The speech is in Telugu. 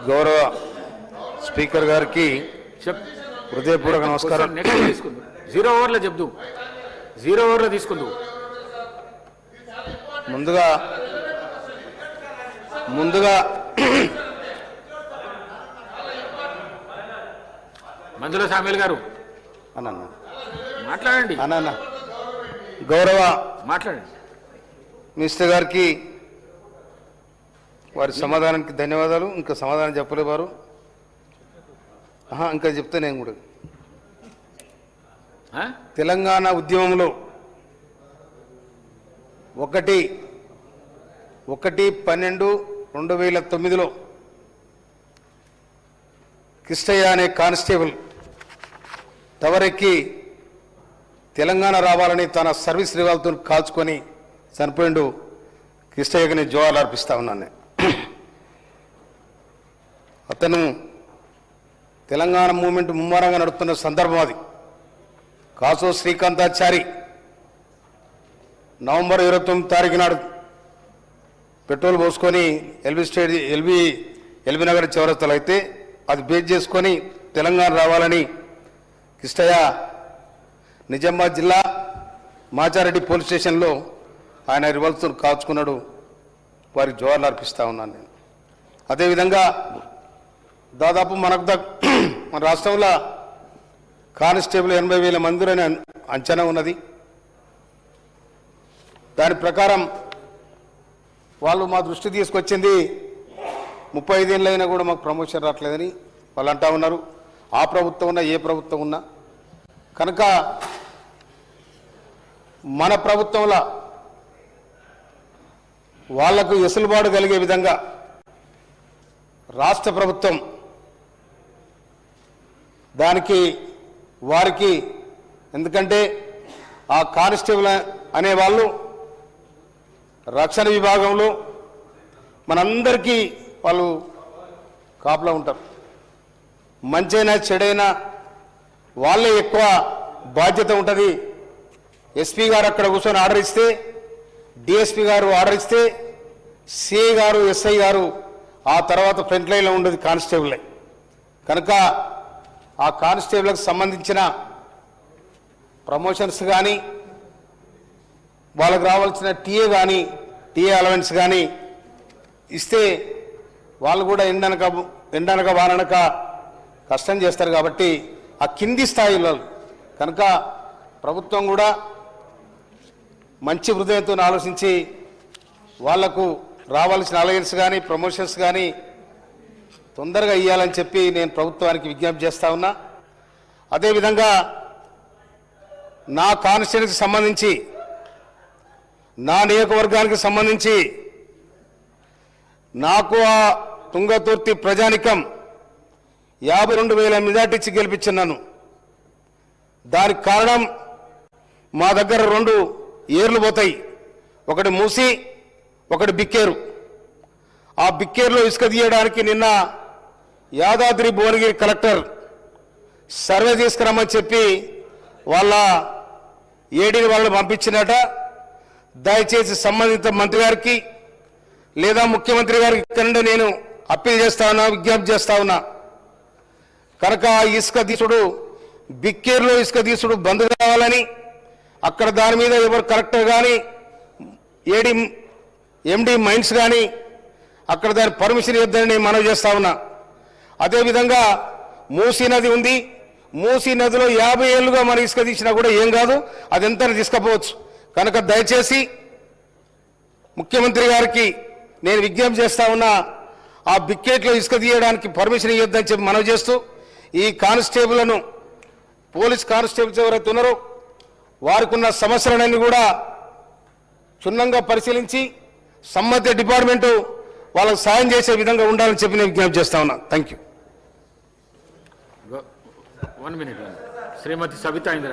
గౌరవ స్పీకర్ గారికి హృదయపూర్వక నమస్కారం. జీరో ఓవర్లో చెప్దు, జీరో ఓవర్లో తీసుకుందు. ముందుగా మందుల సామేల్ గారు అన్న మాట్లాడండి. అన్న గౌరవ మాట్లాడండి. మినిస్టర్ గారికి వారి సమాధానానికి ధన్యవాదాలు. ఇంకా సమాధానం చెప్పలే వారు. ఇంకా చెప్తే నేను కూడా తెలంగాణ ఉద్యమంలో 1/12/2009 కిష్టయ్య అనే కానిస్టేబుల్ టవరెక్కి తెలంగాణ రావాలని తన సర్వీస్ రివాల్తో కాల్చుకొని చనిపోయిండు. కిష్టయ్యకి నేను జోహార్లు అర్పిస్తా ఉన్నాను. అతను తెలంగాణ మూవ్మెంట్ ముమ్మరంగా నడుస్తున్న సందర్భం అది. కాసో శ్రీకాంతాచారి నవంబర్ 29 తారీఖు నాడు పెట్రోల్ పోసుకొని ఎల్బీ నగర్ చౌరస్తలు అయితే అది బేస్ చేసుకొని తెలంగాణ రావాలని కిష్టయ్య నిజామాబాద్ జిల్లా మాచారెడ్డి పోలీస్ స్టేషన్లో ఆయన రివాల్వర్తో కాల్చుకున్నాడు. వారికి జోహార్లు అర్పిస్తా ఉన్నాను నేను. అదేవిధంగా దాదాపు మన రాష్ట్రంలో కానిస్టేబుల్ 80,000 మంది అని అంచనా ఉన్నది. దాని ప్రకారం వాళ్ళు మా దృష్టి తీసుకొచ్చింది 35 ఏళ్ళైనా కూడా మాకు ప్రమోషన్ రావట్లేదని వాళ్ళు అంటా ఉన్నారు. ఆ ప్రభుత్వం ఉన్నా ఏ ప్రభుత్వం ఉన్నా కనుక మన ప్రభుత్వంలో వాళ్లకు ఎసులుబాటు కలిగే విధంగా రాష్ట్ర ప్రభుత్వం దానికి వారికి, ఎందుకంటే ఆ కానిస్టేబుల్ అనేవాళ్ళు రక్షణ విభాగంలో మనందరికీ వాళ్ళు కాపులా ఉంటారు. మంచైనా చెడైనా వాళ్ళే ఎక్కువ బాధ్యత ఉంటుంది. ఎస్పీ గారు అక్కడ కూర్చొని ఆర్డర్ ఇస్తే, డిఎస్పీ గారు ఆర్డర్ ఇస్తే, సిఐ గారు ఎస్ఐ గారు ఆ తర్వాత ఫ్రంట్ లైన్లో ఉండేది కానిస్టేబుల్లే. కనుక ఆ కానిస్టేబుల్కి సంబంధించిన ప్రమోషన్స్ కానీ వాళ్ళకు రావాల్సిన టీఏ అలవెన్స్ కానీ ఇస్తే వాళ్ళు కూడా ఎండనక వాననక కష్టం చేస్తారు. కాబట్టి ఆ కింది స్థాయిలో కనుక ప్రభుత్వం కూడా మంచి హృదయంతో ఆలోచించి వాళ్లకు రావాల్సిన అలవెన్స్ కానీ ప్రమోషన్స్ కానీ తొందరగా ఇవ్వాలని చెప్పి నేను ప్రభుత్వానికి విజ్ఞప్తి చేస్తా ఉన్నా. అదేవిధంగా నా కాన్స్టిట్యూన్సీకి సంబంధించి, నా నియోజకవర్గానికి సంబంధించి నాకు ఆ తుంగతుర్తి ప్రజానికం 52,000 మెజార్టీ ఇచ్చి గెలిపించున్నాను. దానికి కారణం మా దగ్గర 2 ఏర్లు పోతాయి. ఒకటి మూసి, ఒకటి బిక్కేరు. ఆ బిక్కేరులో ఇసుక తీయడానికి నిన్న యాదాద్రి భువనగిరి కలెక్టర్ సర్వే తీసుకురమ్మని చెప్పి వాళ్ళ ఏడీని వాళ్ళు పంపించినట. దయచేసి సంబంధిత మంత్రి గారికి లేదా ముఖ్యమంత్రి గారికి ఇక్కడ నుండి నేను అప్పీల్ చేస్తా ఉన్నా, విజ్ఞప్తి చేస్తా ఉన్నా. కనుక ఇసుక తీసుడు, బిక్కేరులో ఇసుక తీసుడు బంద్ కావాలని, అక్కడ దాని మీద ఎవరు కలెక్టర్ కానీ ఎండి మైన్స్ కానీ అక్కడ దాని పర్మిషన్ ఇద్దని మనవి చేస్తా ఉన్నా. అదేవిధంగా మూసీ నది ఉంది. మూసీ నదిలో 50 ఏళ్ళుగా మన ఇసుక తీసినా కూడా ఏం కాదు, అది ఎంత తీసుకపోవచ్చు. కనుక దయచేసి ముఖ్యమంత్రి గారికి నేను విజ్ఞప్తి చేస్తా ఉన్నా, ఆ బిక్కెట్లో ఇసుక తీయడానికి పర్మిషన్ ఇవ్వద్దని చెప్పి మనవి చేస్తూ, ఈ కానిస్టేబుల్ను పోలీస్ కానిస్టేబుల్స్ ఎవరైతే ఉన్నారో వారికి ఉన్న సమస్యలన్నీ కూడా క్షుణ్ణంగా పరిశీలించి సంబంధిత డిపార్ట్మెంటు వాళ్ళకు సాయం చేసే విధంగా ఉండాలని చెప్పి నేను విజ్ఞప్తి చేస్తా ఉన్నా. Thank you. శ్రీమతి సబితా ఇంద్రారెడ్డి.